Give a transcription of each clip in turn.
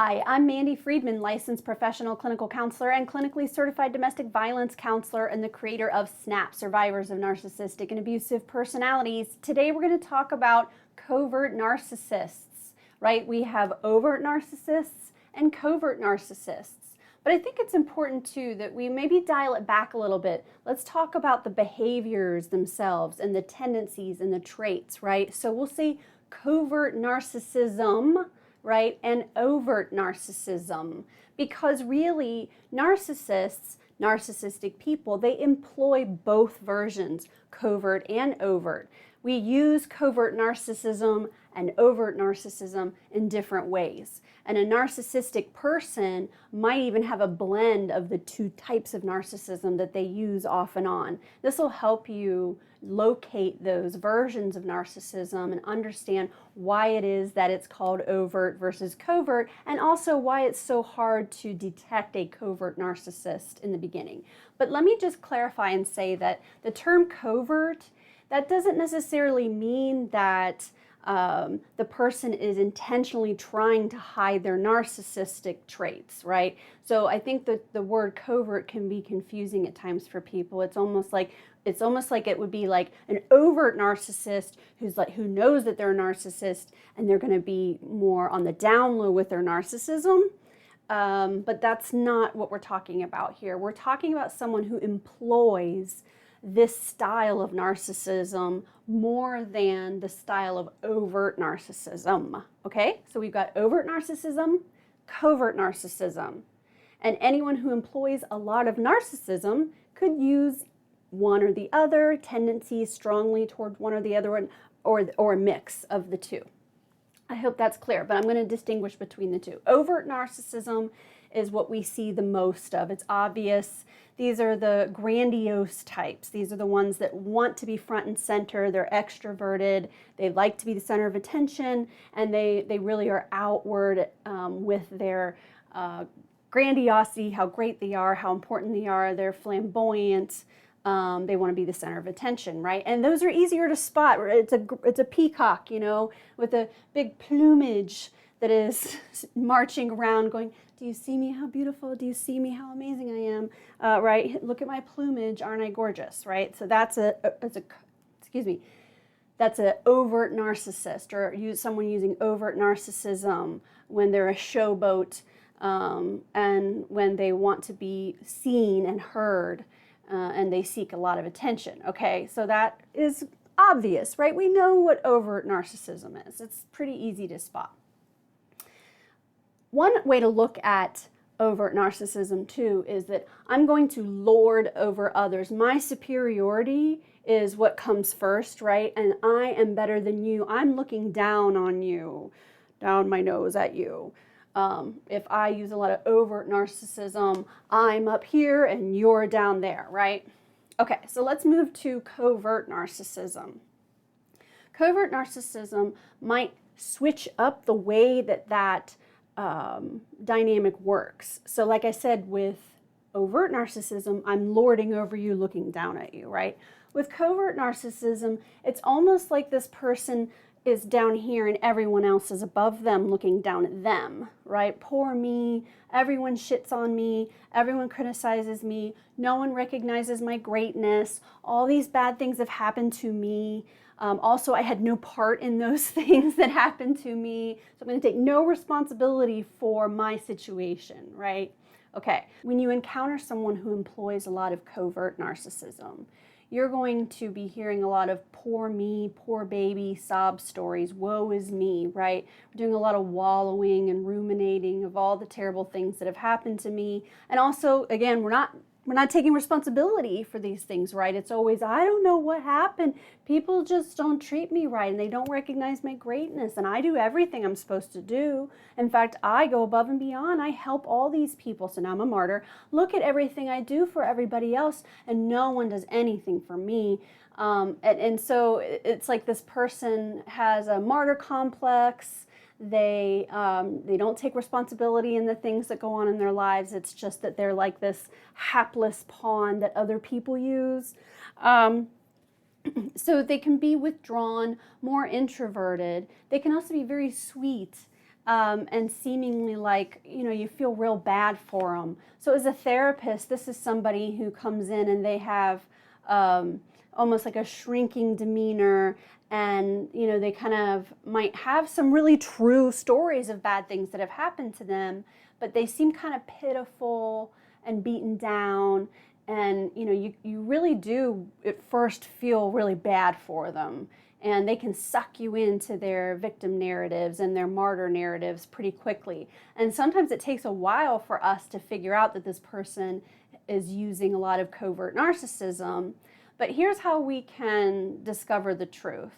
Hi, I'm Mandy Friedman, licensed professional clinical counselor and clinically certified domestic violence counselor and the creator of SNAP, Survivors of Narcissistic and Abusive Personalities. Today we're going to talk about covert narcissists, right? We have overt narcissists and covert narcissists. But I think it's important too that we maybe dial it back a little bit. Let's talk about the behaviors themselves and the tendencies and the traits, right? So we'll say covert narcissism, right, and overt narcissism, because really narcissists, narcissistic people, they employ both versions, covert and overt. We use covert narcissism and overt narcissism in different ways. And a narcissistic person might even have a blend of the two types of narcissism that they use off and on. This will help you locate those versions of narcissism and understand why it is that it's called overt versus covert, and also why it's so hard to detect a covert narcissist in the beginning. But let me just clarify and say that the term covert, that doesn't necessarily mean that the person is intentionally trying to hide their narcissistic traits, right? So I think that the word covert can be confusing at times for people. It's almost like it would be like an overt narcissist who knows that they're a narcissist and they're going to be more on the down low with their narcissism. But that's not what we're talking about here. We're talking about someone who employs this style of narcissism more than the style of overt narcissism. Okay, so we've got overt narcissism, covert narcissism. And anyone who employs a lot of narcissism could use one or the other, tendencies strongly toward one or the other, or a mix of the two. I hope that's clear, but I'm going to distinguish between the two. Overt narcissism is what we see the most of. It's obvious. These are the grandiose types. These are the ones that want to be front and center. They're extroverted. They like to be the center of attention, and they really are outward with their grandiosity, how great they are, how important they are. They're flamboyant. They want to be the center of attention, right? And those are easier to spot. It's a peacock, you know, with a big plumage that is marching around going, do you see me? How beautiful? Do you see me? How amazing I am? Right? Look at my plumage. Aren't I gorgeous? Right? So that's that's an overt narcissist, or someone using overt narcissism when they're a showboat and when they want to be seen and heard. And they seek a lot of attention. Okay, so that is obvious, right? We know what overt narcissism is. It's pretty easy to spot. One way to look at overt narcissism too is that I'm going to lord over others. My superiority is what comes first, right? And I am better than you. I'm looking down on you, down my nose at you. If I use a lot of overt narcissism, I'm up here and you're down there, right? Okay, so let's move to covert narcissism. Covert narcissism might switch up the way that dynamic works. So like I said, with overt narcissism, I'm lording over you, looking down at you, right? With covert narcissism, it's almost like this person is down here and everyone else is above them looking down at them, right? Poor me, everyone shits on me, everyone criticizes me, no one recognizes my greatness, all these bad things have happened to me. Also, I had no part in those things that happened to me, so I'm going to take no responsibility for my situation, right? Okay, when you encounter someone who employs a lot of covert narcissism, you're going to be hearing a lot of poor me, poor baby, sob stories, woe is me, right? We're doing a lot of wallowing and ruminating of all the terrible things that have happened to me. And also, again, we're not taking responsibility for these things, right? It's always, I don't know what happened. People just don't treat me right and they don't recognize my greatness and I do everything I'm supposed to do. In fact, I go above and beyond. I help all these people, so now I'm a martyr. Look at everything I do for everybody else and no one does anything for me. And so it's like this person has a martyr complex. They don't take responsibility in the things that go on in their lives. It's just that they're like this hapless pawn that other people use. So they can be withdrawn, more introverted. They can also be very sweet and seemingly like, you feel real bad for them. So as a therapist, this is somebody who comes in and they have almost like a shrinking demeanor, and they kind of might have some really true stories of bad things that have happened to them, but they seem kind of pitiful and beaten down, and you really do at first feel really bad for them. And they can suck you into their victim narratives and their martyr narratives pretty quickly. And sometimes it takes a while for us to figure out that this person is using a lot of covert narcissism. But here's how we can discover the truth.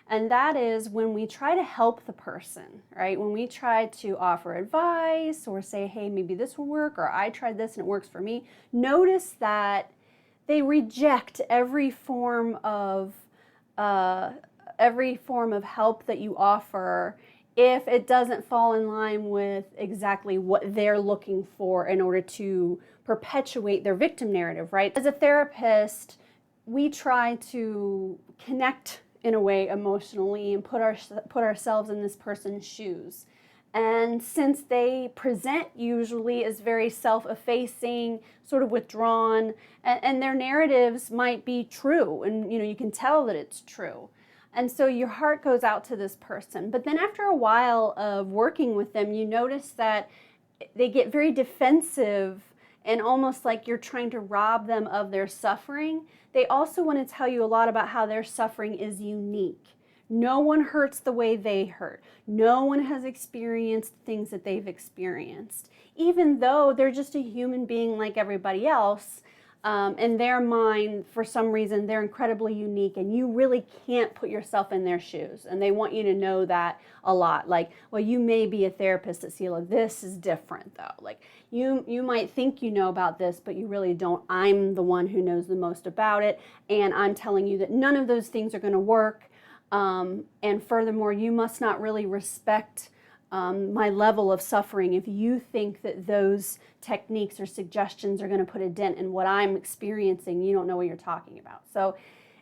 And that is when we try to help the person, right? When we try to offer advice or say, hey, maybe this will work, or I tried this and it works for me. Notice that they reject every form of help that you offer if it doesn't fall in line with exactly what they're looking for in order to perpetuate their victim narrative, right? As a therapist, we try to connect in a way emotionally and put ourselves in this person's shoes. And since they present usually as very self-effacing, sort of withdrawn, and their narratives might be true, and you can tell that it's true. And so your heart goes out to this person. But then after a while of working with them, you notice that they get very defensive and almost like you're trying to rob them of their suffering. They also want to tell you a lot about how their suffering is unique. No one hurts the way they hurt. No one has experienced things that they've experienced. Even though they're just a human being like everybody else, in their mind, for some reason, they're incredibly unique, and you really can't put yourself in their shoes. And they want you to know that a lot. Like, well, you may be a therapist at CELA. This is different, though. Like, you might think you know about this, but you really don't. I'm the one who knows the most about it, and I'm telling you that none of those things are going to work. And furthermore, you must not really respect my level of suffering if you think that those techniques or suggestions are going to put a dent in what I'm experiencing. You don't know what you're talking about. So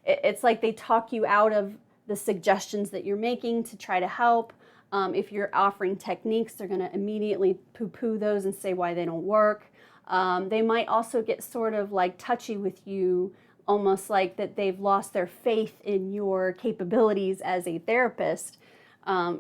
it's like they talk you out of the suggestions that you're making to try to help. If you're offering techniques, they're going to immediately poo-poo those and say why they don't work. They might also get sort of like touchy with you, almost like that they've lost their faith in your capabilities as a therapist.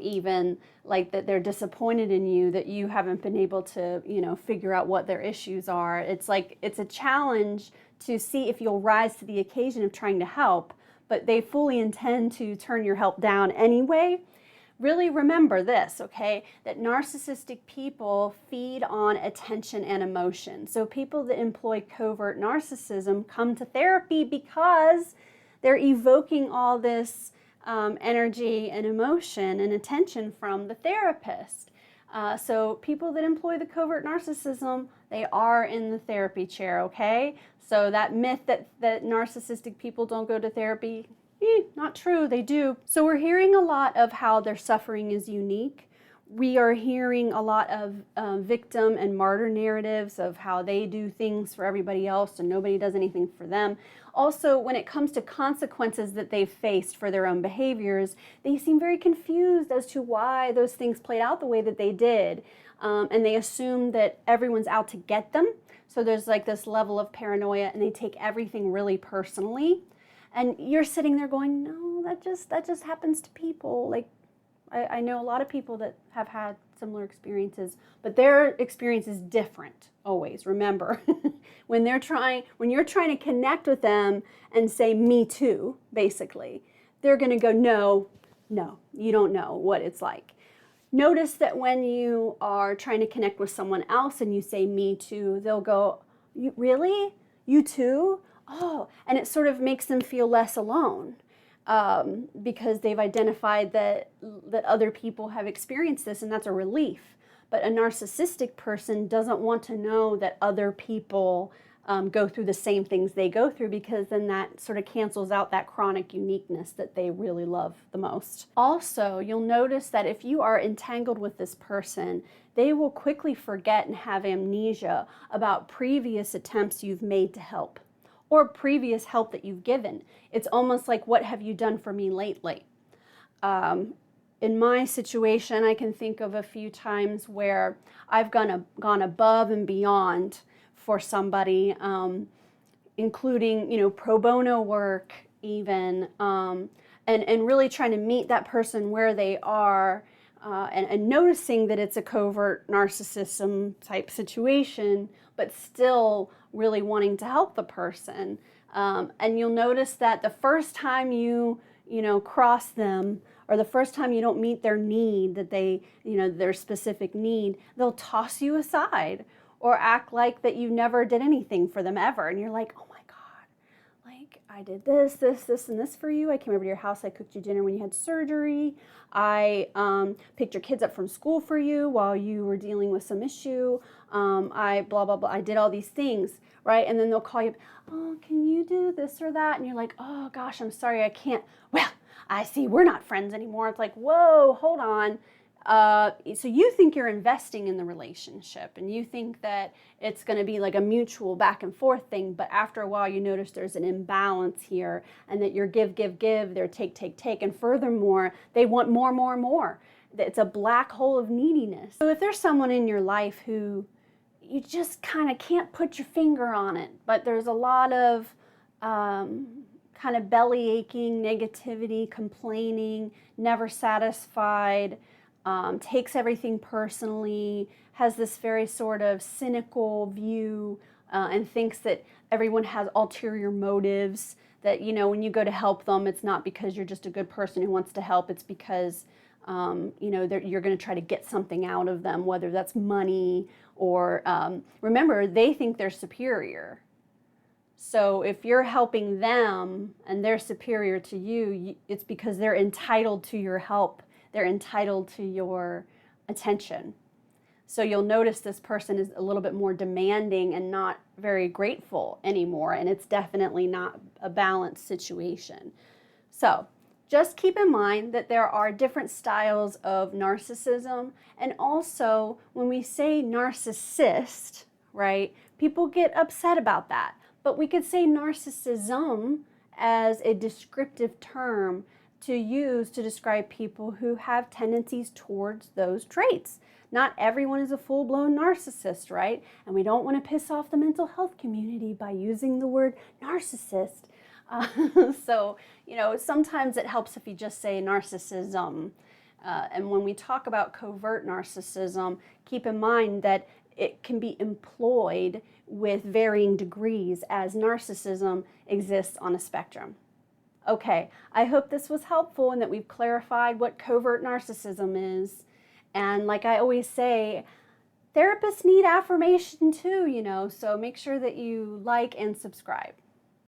Even like that they're disappointed in you, that you haven't been able to, figure out what their issues are. It's like, it's a challenge to see if you'll rise to the occasion of trying to help, but they fully intend to turn your help down anyway. Really remember this, okay, that narcissistic people feed on attention and emotion. So people that employ covert narcissism come to therapy because they're evoking all this energy and emotion and attention from the therapist. So people that employ the covert narcissism, they are in the therapy chair, okay? So that myth that narcissistic people don't go to therapy, not true, they do. So we're hearing a lot of how their suffering is unique. We are hearing a lot of victim and martyr narratives of how they do things for everybody else and nobody does anything for them. Also, when it comes to consequences that they've faced for their own behaviors, they seem very confused as to why those things played out the way that they did. And they assume that everyone's out to get them. So there's like this level of paranoia, and they take everything really personally. And you're sitting there going, no, that just happens to people. Like, I know a lot of people that have had similar experiences, but their experience is different always. Remember, when you're trying to connect with them and say, me too, basically, they're going to go, no, you don't know what it's like. Notice that when you are trying to connect with someone else and you say, me too, they'll go, really? You too? Oh, and it sort of makes them feel less alone. Because they've identified that other people have experienced this, and that's a relief. But a narcissistic person doesn't want to know that other people go through the same things they go through, because then that sort of cancels out that chronic uniqueness that they really love the most. Also, you'll notice that if you are entangled with this person, they will quickly forget and have amnesia about previous attempts you've made to help, or previous help that you've given. It's almost like, what have you done for me lately? in my situation, I can think of a few times where I've gone above and beyond for somebody, including, pro bono work even, and really trying to meet that person where they are, and noticing that it's a covert narcissism type situation, but still really wanting to help the person. And you'll notice that the first time you cross them, or the first time you don't meet their need, that they, their specific need, they'll toss you aside or act like that you never did anything for them ever. And you're like, oh my God, like I did this, and this for you. I came over to your house. I cooked you dinner when you had surgery. I picked your kids up from school for you while you were dealing with some issue. I blah, blah, blah. I did all these things, right? And then they'll call you, oh, can you do this or that? And you're like, oh gosh, I'm sorry, I can't. Well, I see we're not friends anymore. It's like, whoa, hold on. So you think you're investing in the relationship, and you think that it's going to be like a mutual back and forth thing, but after a while you notice there's an imbalance here, and that you're give, they're take, and furthermore, they want more. It's a black hole of neediness. So if there's someone in your life who you just kind of can't put your finger on it, but there's a lot of kind of belly aching, negativity, complaining, never satisfied, takes everything personally, has this very sort of cynical view, and thinks that everyone has ulterior motives, that, when you go to help them, it's not because you're just a good person who wants to help, it's because, you're going to try to get something out of them, whether that's money or, remember, they think they're superior. So if you're helping them and they're superior to you, it's because they're entitled to your help. They're entitled to your attention. So you'll notice this person is a little bit more demanding and not very grateful anymore, and it's definitely not a balanced situation. So just keep in mind that there are different styles of narcissism, and also when we say narcissist, right, people get upset about that. But we could say narcissism as a descriptive term to use to describe people who have tendencies towards those traits. Not everyone is a full-blown narcissist, right? And we don't want to piss off the mental health community by using the word narcissist. So, sometimes it helps if you just say narcissism. And when we talk about covert narcissism, keep in mind that it can be employed with varying degrees, as narcissism exists on a spectrum. Okay, I hope this was helpful and that we've clarified what covert narcissism is. And like I always say, therapists need affirmation too, so make sure that you like and subscribe.